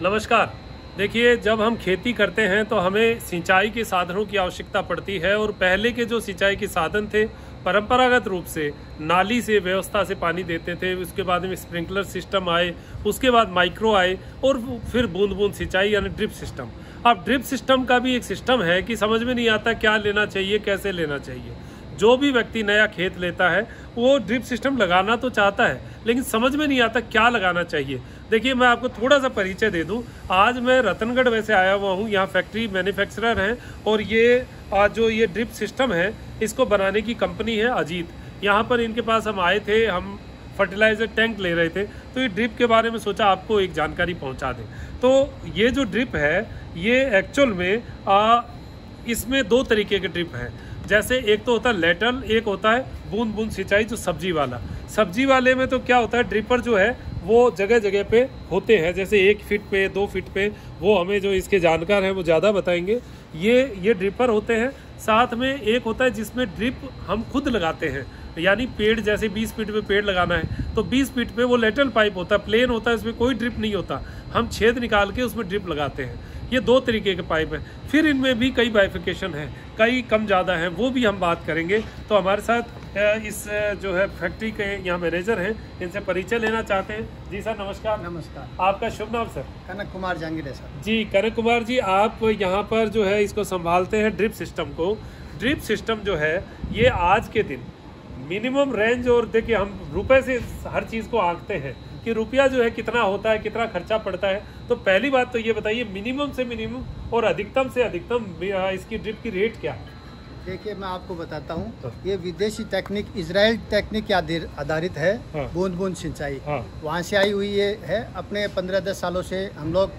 नमस्कार। देखिए, जब हम खेती करते हैं तो हमें सिंचाई के साधनों की आवश्यकता पड़ती है और पहले के जो सिंचाई के साधन थे परंपरागत रूप से नाली से व्यवस्था से पानी देते थे। उसके बाद में स्प्रिंकलर सिस्टम आए, उसके बाद माइक्रो आए और फिर बूंद बूंद सिंचाई यानी ड्रिप सिस्टम। अब ड्रिप सिस्टम का भी एक सिस्टम है कि समझ में नहीं आता क्या लेना चाहिए, कैसे लेना चाहिए। जो भी व्यक्ति नया खेत लेता है वो ड्रिप सिस्टम लगाना तो चाहता है, लेकिन समझ में नहीं आता क्या लगाना चाहिए। देखिए, मैं आपको थोड़ा सा परिचय दे दूं। आज मैं रतनगढ़ वैसे आया हुआ हूं, यहाँ फैक्ट्री मैन्युफैक्चरर हैं और ये जो ये ड्रिप सिस्टम है इसको बनाने की कंपनी है अजीत। यहाँ पर इनके पास हम आए थे, हम फर्टिलाइजर टैंक ले रहे थे, तो ये ड्रिप के बारे में सोचा आपको एक जानकारी पहुँचा दें। तो ये जो ड्रिप है ये एक्चुअल में इसमें दो तरीके के ड्रिप हैं। जैसे एक तो होता है लेटरल, एक होता है बूंद बूंद सिंचाई जो सब्जी वाला। सब्जी वाले में तो क्या होता है, ड्रिपर जो है वो जगह जगह पे होते हैं, जैसे 1 फीट पे 2 फीट पे। वो हमें जो इसके जानकार हैं वो ज़्यादा बताएंगे। ये ड्रिपर होते हैं। साथ में एक होता है जिसमें ड्रिप हम खुद लगाते हैं, यानी पेड़ जैसे 20 फीट पे पेड़ लगाना है तो 20 फीट पे वो लेटरल पाइप होता है, प्लेन होता है, इसमें कोई ड्रिप नहीं होता। हम छेद निकाल के उसमें ड्रिप लगाते हैं। ये दो तरीके के पाइप हैं। फिर इनमें भी कई बाइफिकेशन है, कई कम ज़्यादा हैं, वो भी हम बात करेंगे। तो हमारे साथ इस जो है फैक्ट्री के यहाँ मैनेजर हैं, इनसे परिचय लेना चाहते हैं। जी सर, नमस्कार। नमस्कार। आपका शुभ नाम सर? कनक कुमार जहांगीर है सर। जी कनक कुमार जी, आप यहाँ पर जो है इसको संभालते हैं ड्रिप सिस्टम को। ड्रिप सिस्टम जो है ये आज के दिन मिनिमम रेंज, और देखिए हम रुपए से हर चीज़ को आंकते हैं कि रुपया जो है कितना होता है, कितना खर्चा पड़ता है। तो पहली बात तो ये बताइए मिनिमम से मिनिमम और अधिकतम से अधिकतम इसकी ड्रिप की रेट क्या है? देखिए, मैं आपको बताता हूँ। ये विदेशी टेक्निक, इजराइल टेक्निक के आधारित है। हाँ। बूंद बूंद सिंचाई वहाँ से आई हुई ये है। अपने 15-10 सालों से हम लोग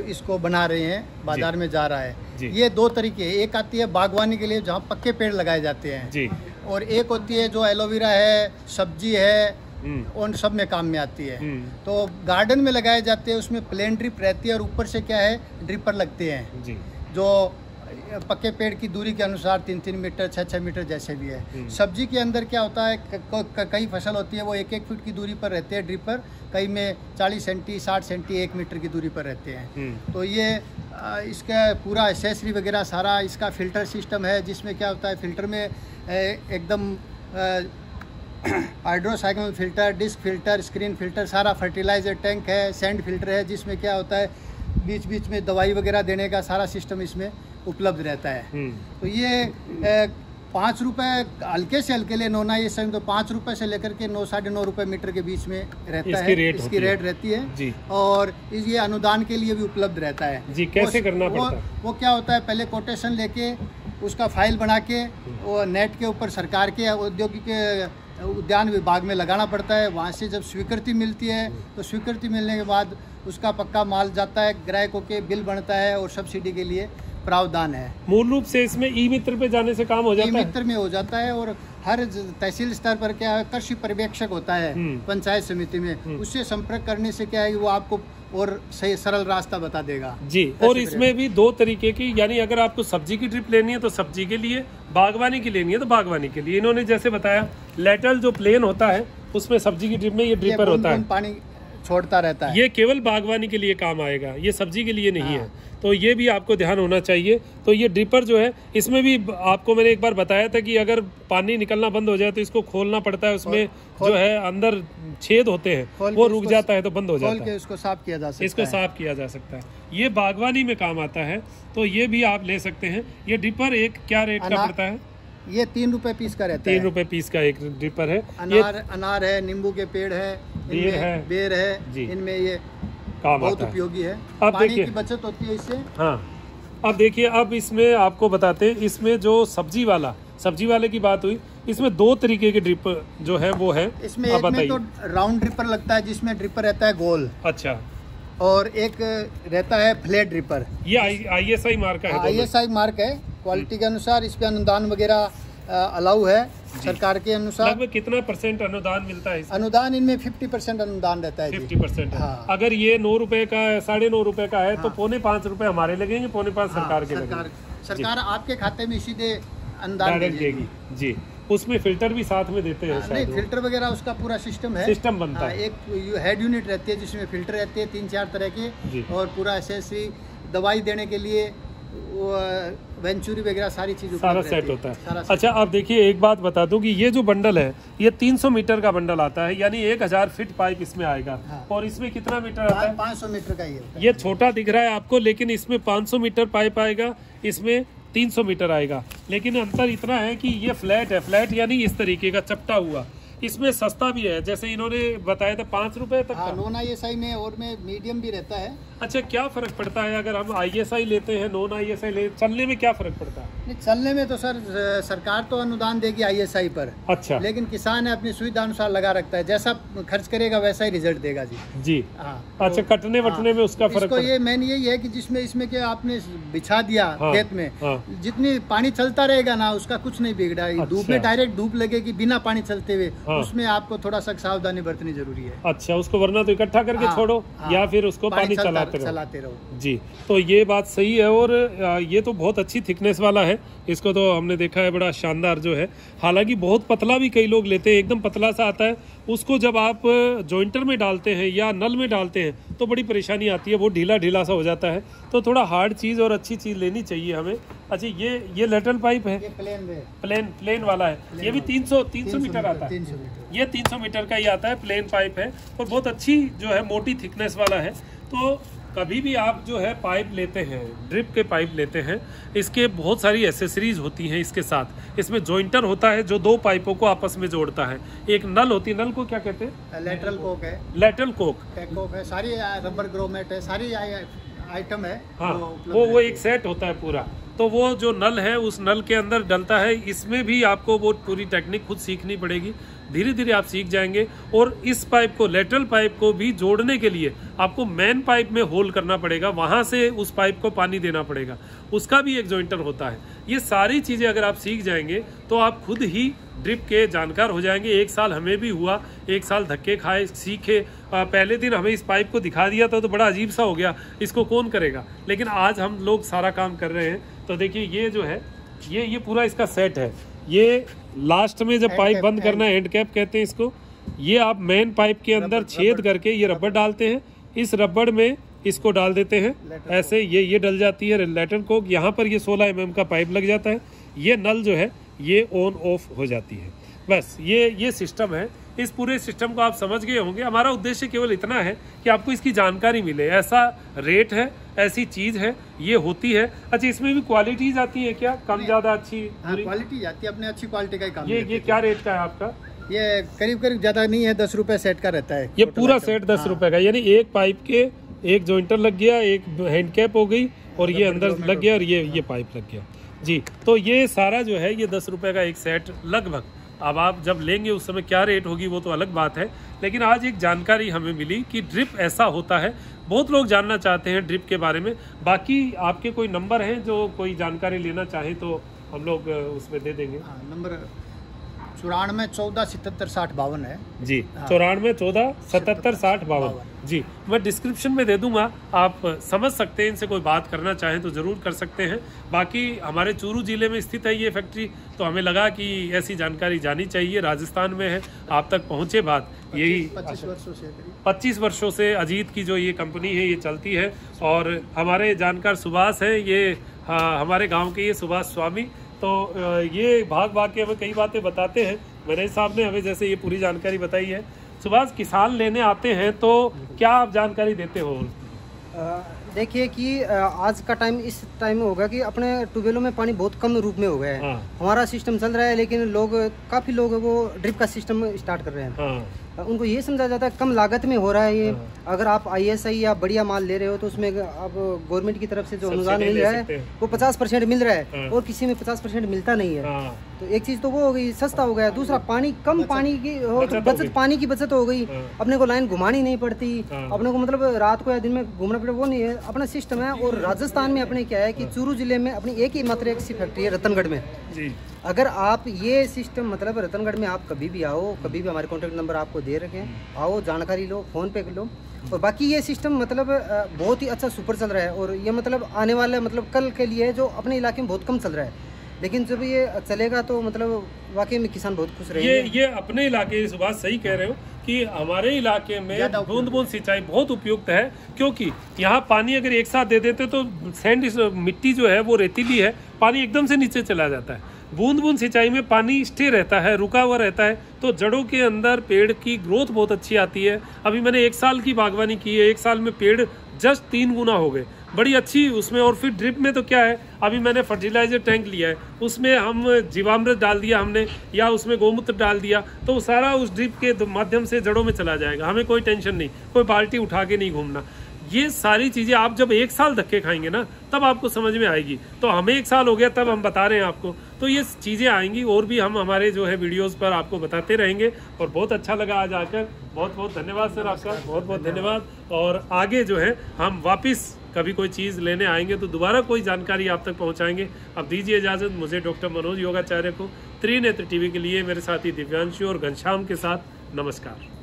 इसको बना रहे हैं, बाजार में जा रहा है। ये दो तरीके, एक आती है बागवानी के लिए जहाँ पक्के पेड़ लगाए जाते हैं जी, और एक होती है जो एलोवेरा है, सब्जी है, उन सब में काम में आती है। तो गार्डन में लगाए जाते हैं, उसमें प्लेन ड्रिप रहती है और ऊपर से क्या है ड्रिपर लगते हैं जी, जो पक्के पेड़ की दूरी के अनुसार 3-3 मीटर 6-6 मीटर जैसे भी है। सब्जी के अंदर क्या होता है, कई फसल होती है वो 1-1 फीट की दूरी पर रहते हैं ड्रिपर, कई में 40 सेंटी 60 सेंटी 1 मीटर की दूरी पर रहते हैं। तो ये इसका पूरा एसेसरी वगैरह सारा इसका फिल्टर सिस्टम है, जिसमें क्या होता है फिल्टर में एकदम hydrocyclone filter, disc filter, screen filter, सारा फर्टिलाइजर टैंक है, सैंड फिल्टर है, जिसमें क्या होता है बीच बीच में दवाई वगैरह देने का सारा सिस्टम इसमें उपलब्ध रहता है। तो ये 5 रुपये हल्के से हल्के ले नोना, ये समय तो 5 रुपये से लेकर के 9-9.5 रुपये मीटर के बीच में रहता है, इसकी रेट रहती है जी। और ये अनुदान के लिए भी उपलब्ध रहता है जी। कैसे करना पड़ता है? वो क्या होता है, पहले कोटेशन लेके उसका फाइल बना के वो नेट के ऊपर सरकार के औद्योगिक उद्यान विभाग में लगाना पड़ता है। वहाँ से जब स्वीकृति मिलती है तो स्वीकृति मिलने के बाद उसका पक्का माल जाता है, ग्राहकों के बिल बनता है और सब्सिडी के लिए प्रावधान है। मूल रूप से इसमें ई मित्र पे जाने से काम हो जाता है, ई मित्र में हो जाता है। और हर तहसील स्तर पर क्या है, कृषि पर्यवेक्षक होता है पंचायत समिति में, उससे संपर्क करने से क्या है कि वो आपको और सही सरल रास्ता बता देगा जी। और इसमें भी दो तरीके की, यानी अगर आपको सब्जी की ड्रिप लेनी है तो सब्जी के लिए, बागवानी की लेनी है तो बागवानी के लिए। इन्होंने जैसे बताया लेटरल जो प्लेन होता है उसमें सब्जी की ड्रिप में ये ड्रिपर होता है, पानी छोड़ता रहता है। ये केवल बागवानी के लिए काम आएगा, ये सब्जी के लिए नहीं है। तो ये भी आपको ध्यान होना चाहिए। तो ये ड्रिपर जो है इसमें भी आपको मैंने एक बार बताया था कि अगर पानी निकलना बंद हो जाए तो इसको खोलना पड़ता है, उसमें जो है अंदर छेद होते हैं वो रुक जाता है तो बंद हो जाता है, इसको साफ किया जा सकता है। इसको साफ किया जा सकता है, ये बागवानी में काम आता है। तो ये भी आप ले सकते हैं। ये ड्रिपर एक क्या रेट का पड़ता है? ये 3 रुपए पीस का रहता है। 3 रुपए पीस का एक ड्रिपर है। अनार है, नींबू के पेड़ है, बेर है, इनमें ये बहुत उपयोगी है। अब पानी की बचत होती है इससे। हाँ, अब देखिए, अब इसमें आपको बताते हैं, इसमें जो सब्जी वाले की बात हुई, इसमें 2 तरीके के ड्रिप जो है वो है। इसमें एक में तो राउंड ड्रिपर लगता है, जिसमें ड्रिपर रहता है गोल। अच्छा। और एक रहता है फ्लैट ड्रिपर। ये ISI मार्क है। ISI मार्क है, क्वालिटी के अनुसार इस पे अनुदान वगैरह अलाउ है सरकार के अनुसार। लगभग कितना % अनुदान मिलता है? अनुदान इनमें 50% अनुदान रहता है। 50% है। हाँ। अगर ये 9 रुपए का 9.5 रुपए का है तो 4.5 रुपए हमारे लगेंगे, 4.5 सरकार के लगेंगे। सरकार आपके खाते में सीधे अनुदान देगी जी। उसमें फिल्टर भी साथ में देते हैं? नहीं, फिल्टर वगैरह उसका पूरा सिस्टम है, सिस्टम बनता है। एक हेड यूनिट रहती है जिसमें फिल्टर रहते हैं 3-4 तरह के, और पूरा एसेसरी दवाई देने के लिए वेंचुरी वगैरह सारी चीज़ सारा सेट होता है। अच्छा, आप देखिए, एक बात बता दूं कि ये जो बंडल है ये 300 मीटर का बंडल आता है, यानी 1000 फीट पाइप इसमें आएगा। और इसमें कितना मीटर आता है? 500 मीटर का ही होता है। ये छोटा दिख रहा है आपको, लेकिन इसमें 500 मीटर पाइप आएगा, इसमें 300 मीटर आएगा। लेकिन अंतर इतना है कि ये फ्लैट है, फ्लैट यानी इस तरीके का चपटा हुआ। इसमें सस्ता भी है, जैसे इन्होंने बताया था 5 रुपए तक का। नॉन ISI में और में मीडियम भी रहता है। अच्छा, क्या फर्क पड़ता है अगर हम ISI लेते हैं, नॉन ISI ले, चलने में क्या फर्क पड़ता है? नहीं, चलने में तो सर सरकार तो अनुदान देगी ISI पर। अच्छा। लेकिन किसान अपनी सुविधा अनुसार लगा रखता है, जैसा खर्च करेगा वैसा ही रिजल्ट देगा जी। जी हाँ। अच्छा, कटने वटने में उसका फर्क? इसको ये मेन यही है कि जिसमें इसमें क्या आपने बिछा दिया खेत में, जितनी पानी चलता रहेगा ना उसका कुछ नहीं बिगड़ा। धूप में डायरेक्ट धूप लगेगी बिना पानी चलते हुए, उसमें आपको थोड़ा सा सावधानी बरतनी जरूरी है। अच्छा, उसको वरना तो इकट्ठा करके छोड़ो या फिर उसको पानी चलाते रहो। जी, तो ये बात सही है। और ये तो बहुत अच्छी थिकनेस वाला है, इसको तो हमने देखा है, बड़ा शानदार जो है। हालांकि बहुत पतला भी कई लोग लेते हैं, एकदम पतला सा आता है। उसको जब आप जॉइंटर में डालते हैं या नल में डालते हैं तो बड़ी परेशानी आती है, वो ढीला ढीला सा हो जाता है। तो थोड़ा हार्ड चीज़ और अच्छी चीज़ लेनी चाहिए हमें। अच्छा, ये लेटरल पाइप है, प्लेन वाला है, ये भी 300 मीटर आता है। ये 300 मीटर का ही आता है, प्लेन पाइप है और बहुत अच्छी जो है मोटी थिकनेस वाला है। तो कभी भी आप जो है पाइप लेते हैं, ड्रिप के पाइप लेते हैं, इसके बहुत सारी एसेसरीज होती हैं इसके साथ। इसमें जॉइंटर होता है जो 2 पाइपों को आपस में जोड़ता है। एक नल होती है, नल को क्या कहते हैं? लेटरल कोक है। लेटरल कोक है, सारी रबर ग्रोमेट है, सारी आइटम है। हाँ, वो एक सेट होता है पूरा। तो वो जो नल है उस नल के अंदर डलता है। इसमें भी आपको वो पूरी टेक्निक खुद सीखनी पड़ेगी, धीरे धीरे आप सीख जाएंगे। और इस पाइप को, लेटरल पाइप को भी जोड़ने के लिए आपको मेन पाइप में होल करना पड़ेगा, वहां से उस पाइप को पानी देना पड़ेगा, उसका भी एक जॉइंटर होता है। ये सारी चीजें अगर आप सीख जाएंगे तो आप खुद ही ड्रिप के जानकार हो जाएंगे। 1 साल हमें भी हुआ, 1 साल धक्के खाए, सीखे। पहले दिन हमें इस पाइप को दिखा दिया था तो बड़ा अजीब सा हो गया, इसको कौन करेगा। लेकिन आज हम लोग सारा काम कर रहे हैं। तो देखिए, ये जो है ये पूरा इसका सेट है। ये लास्ट में जब पाइप बंद करना है, हैंड कैप कहते हैं इसको। ये आप मेन पाइप के अंदर छेद करके ये रबड़ डालते हैं, इस रबड़ में इसको डाल देते हैं, ऐसे ये डल जाती है लेटर कोक। यहाँ पर ये 16 mm का पाइप लग जाता है। ये नल जो है ये ऑन ऑफ हो जाती है। बस ये सिस्टम है। इस पूरे सिस्टम को आप समझ गए होंगे। हमारा उद्देश्य केवल इतना है कि आपको इसकी जानकारी मिले। ऐसा रेट है, ऐसी चीज है, ये होती है। अच्छा, इसमें भी क्वालिटीज आती है क्या, कम ज्यादा अच्छी? क्वालिटी आती है, अपने अच्छी क्वालिटी का ही काम। ये क्या रेट का है आपका? ये करीब ज्यादा नहीं है, 10 रुपए सेट का रहता है। ये पूरा सेट 10 रुपए का, यानी एक पाइप के एक जॉइंटर लग गया, एक हैंड कैप हो गई और ये अंदर लग गया और ये पाइप लग गया जी। तो ये सारा जो है ये 10 रुपए का एक सेट लगभग। अब आप जब लेंगे उस समय क्या रेट होगी वो तो अलग बात है। लेकिन आज एक जानकारी हमें मिली कि ड्रिप ऐसा होता है। बहुत लोग जानना चाहते हैं ड्रिप के बारे में। बाकी आपके कोई नंबर हैं जो कोई जानकारी लेना चाहे तो हम लोग उसमें दे देंगे। नंबर 94 14 77 60 52 है जी। 94 14 77 60 52 जी। मैं डिस्क्रिप्शन में दे दूंगा, आप समझ सकते हैं। इनसे कोई बात करना चाहें तो ज़रूर कर सकते हैं। बाकी हमारे चूरू जिले में स्थित है ये फैक्ट्री, तो हमें लगा कि ऐसी जानकारी जानी चाहिए। राजस्थान में है, आप तक पहुँचे बात यही। 25 वर्षों से अजीत की जो ये कंपनी है ये चलती है। और हमारे जानकार सुभाष हैं, ये हमारे गाँव के ये सुभाष स्वामी। तो ये भाग के हमें कई बातें बताते हैं। मेरे साहब ने हमें जैसे ये पूरी जानकारी बताई है। सुभाष, किसान लेने आते हैं तो क्या आप जानकारी देते हो? देखिए कि आज का टाइम इस टाइम में होगा कि अपने ट्यूबवेलों में पानी बहुत कम रूप में हो गया है। हमारा सिस्टम चल रहा है, लेकिन काफ़ी लोग वो ड्रिप का सिस्टम स्टार्ट कर रहे हैं। उनको ये समझा जाता है कम लागत में हो रहा है ये। अगर आप ISI या बढ़िया माल ले रहे हो तो उसमें आप गवर्नमेंट की तरफ से जो अनुदान मिल रहा है वो 50% मिल रहा है और किसी में 50% मिलता नहीं है। तो एक चीज तो वो हो गई, सस्ता हो गया। दूसरा, पानी कम पानी की बचत, पानी की बचत हो गई। अपने को लाइन घुमानी नहीं पड़ती, अपने को मतलब रात को या दिन में घूमना पड़े, वो नहीं है, अपना सिस्टम है। और राजस्थान में अपने क्या है कि चूरू जिले में अपनी एक ही मात्र एक सी फैक्ट्री है, रतनगढ़ में जी। अगर आप ये सिस्टम मतलब रतनगढ़ में आप कभी भी आओ, कभी भी हमारे कॉन्टैक्ट नंबर आपको दे रखे हैं, आओ जानकारी लो, फ़ोन पे लो। और बाकी ये सिस्टम मतलब बहुत ही अच्छा सुपर चल रहा है। और ये मतलब आने वाले मतलब कल के लिए जो अपने इलाके में बहुत कम चल रहा है, लेकिन जब ये चलेगा तो मतलब वाकई में किसान बहुत खुश रहेंगे। ये अपने इलाके, इस बात सही कह रहे हो कि हमारे इलाके में बूंद बूंद सिंचाई बहुत उपयुक्त है, क्योंकि यहाँ पानी अगर एक साथ दे देते तो सैंड, मिट्टी जो है वो रेतीली है, पानी एकदम से नीचे चला जाता है। बूंद बूंद सिंचाई में पानी स्टे रहता है, रुका हुआ रहता है, तो जड़ों के अंदर पेड़ की ग्रोथ बहुत अच्छी आती है। अभी मैंने 1 साल की बागवानी की है, 1 साल में पेड़ जस्ट 3 गुना हो गए, बड़ी अच्छी उसमें। और फिर ड्रिप में तो क्या है, अभी मैंने फर्टिलाइजर टैंक लिया है, उसमें हम जीवामृत डाल दिया हमने, या उसमें गोमूत्र डाल दिया, तो सारा उस ड्रिप के माध्यम से जड़ों में चला जाएगा, हमें कोई टेंशन नहीं, कोई बाल्टी उठा के नहीं घूमना। ये सारी चीज़ें आप जब 1 साल धक्के खाएंगे ना, तब आपको समझ में आएगी। तो हमें 1 साल हो गया, तब हम बता रहे हैं आपको, तो ये चीज़ें आएंगी और भी हम हमारे जो है वीडियोस पर आपको बताते रहेंगे। और बहुत अच्छा लगा आज आकर, बहुत बहुत धन्यवाद सर आपका, बहुत बहुत धन्यवाद। और आगे जो है हम वापस कभी कोई चीज़ लेने आएंगे तो दोबारा कोई जानकारी आप तक पहुंचाएंगे। अब दीजिए इजाज़त मुझे, डॉक्टर मनोज योगाचार्य को, त्रिनेत्र टीवी के लिए मेरे साथी दिव्यांशु और घनश्याम के साथ नमस्कार।